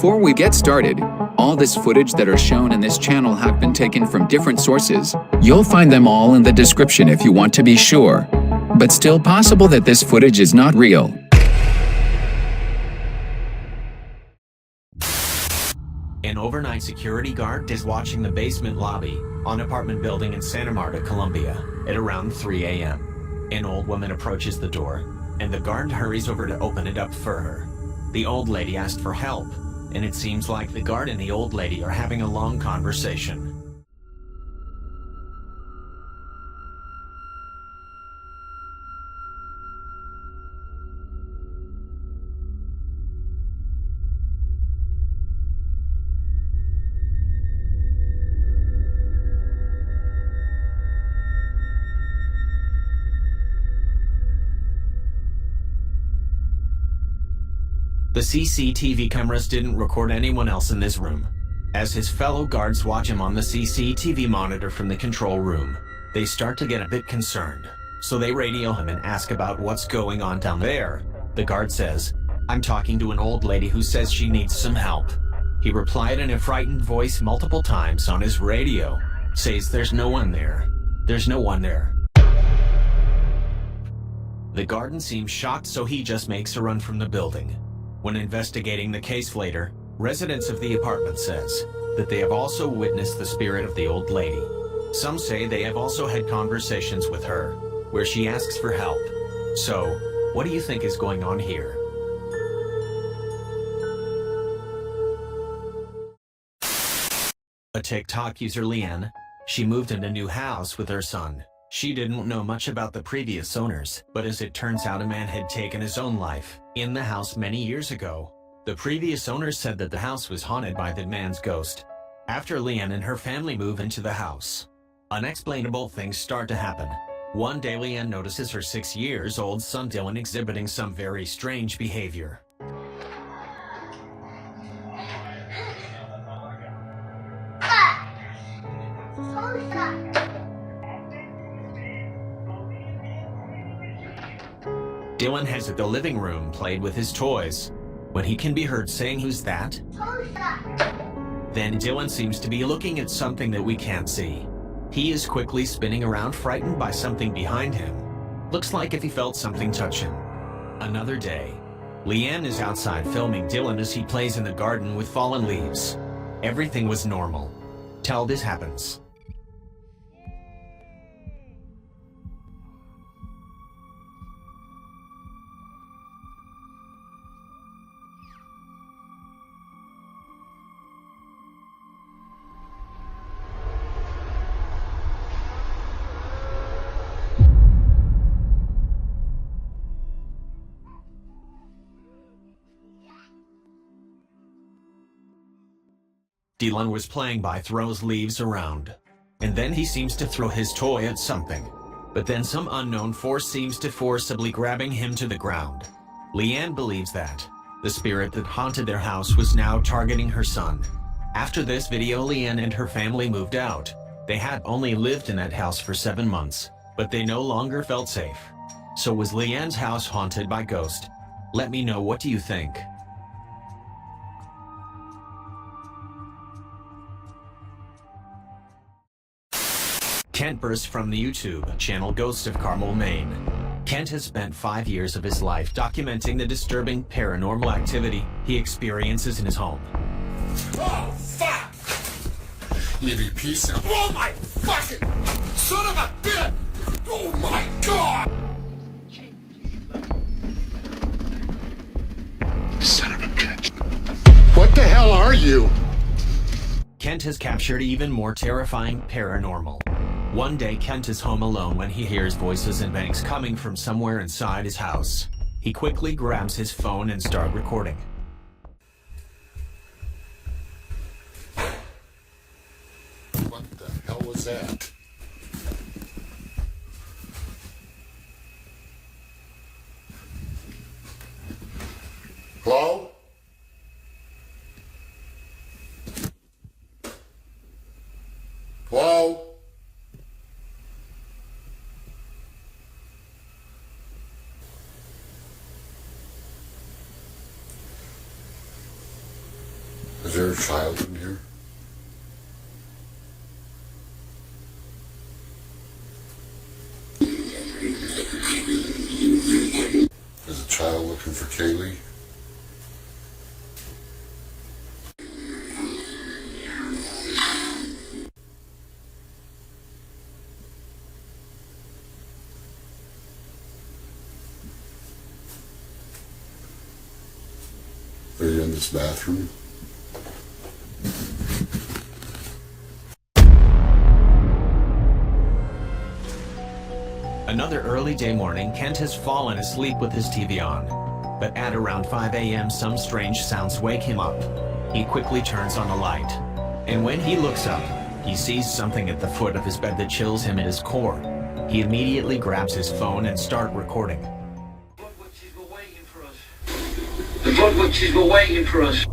Before we get started, all this footage that are shown in this channel have been taken from different sources. You'll find them all in the description if you want to be sure. But still possible that this footage is not real. An overnight security guard is watching the basement lobby on an apartment building in Santa Marta, Colombia at around 3 a.m. An old woman approaches the door, and the guard hurries over to open it up for her. The old lady asked for help, and it seems like the guard and the old lady are having a long conversation. The CCTV cameras didn't record anyone else in this room. As his fellow guards watch him on the CCTV monitor from the control room, they start to get a bit concerned. So they radio him and ask about what's going on down there. The guard says, "I'm talking to an old lady who says she needs some help." He replied in a frightened voice multiple times on his radio, says there's no one there. There's no one there. The guard seems shocked, so he just makes a run from the building. When investigating the case later, residents of the apartment says that they have also witnessed the spirit of the old lady. Some say they have also had conversations with her, where she asks for help. So, what do you think is going on here? A TikTok user, Leanne, she moved in a new house with her son. She didn't know much about the previous owners, but as it turns out, a man had taken his own life in the house many years ago. The previous owners said that the house was haunted by the man's ghost. After Leanne and her family move into the house, unexplainable things start to happen. One day, Leanne notices her 6-year-old son Dylan exhibiting some very strange behavior. Dylan has at the living room played with his toys when he can be heard saying, "Who's that?" Then Dylan seems to be looking at something that we can't see. He is quickly spinning around, frightened by something behind him. Looks like if he felt something touch him. Another day, Leanne is outside filming Dylan as he plays in the garden with fallen leaves. Everything was normal till this happens. Dylan was playing by throws leaves around, and then he seems to throw his toy at something. But then some unknown force seems to forcibly grabbing him to the ground. Leanne believes that the spirit that haunted their house was now targeting her son. After this video, Leanne and her family moved out. They had only lived in that house for 7 months, but they no longer felt safe. So was Leanne's house haunted by ghosts? Let me know, what do you think? Kent burst from the YouTube channel Ghost of Carmel, Maine. Kent has spent 5 years of his life documenting the disturbing paranormal activity he experiences in his home. Oh, fuck! You piece of... Oh, my fucking... Son of a bitch! Oh, my God! Son of a bitch. What the hell are you? Kent has captured even more terrifying paranormal. One day, Kent is home alone when he hears voices and bangs coming from somewhere inside his house. He quickly grabs his phone and starts recording. What the hell was that? Hello? Hello? Is there a child in here? Is a child looking for Kaylee? Are you in this bathroom? Another early day morning, Kent has fallen asleep with his TV on. But at around 5 a.m., some strange sounds wake him up. He quickly turns on the light. And when he looks up, he sees something at the foot of his bed that chills him at his core. He immediately grabs his phone and starts recording. Look what she's been waiting for us. Look what she's been waiting for us.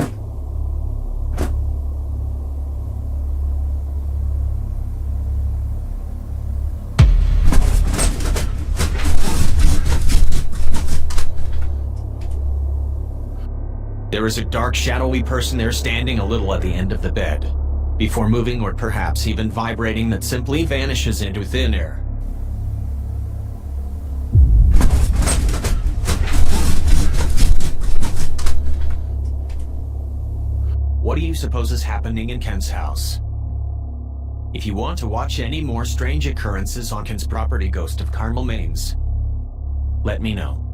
There is a dark, shadowy person there standing a little at the end of the bed, before moving or perhaps even vibrating, that simply vanishes into thin air. What do you suppose is happening in Kent's house? If you want to watch any more strange occurrences on Kent's property, Ghost of Carmel Mains, let me know.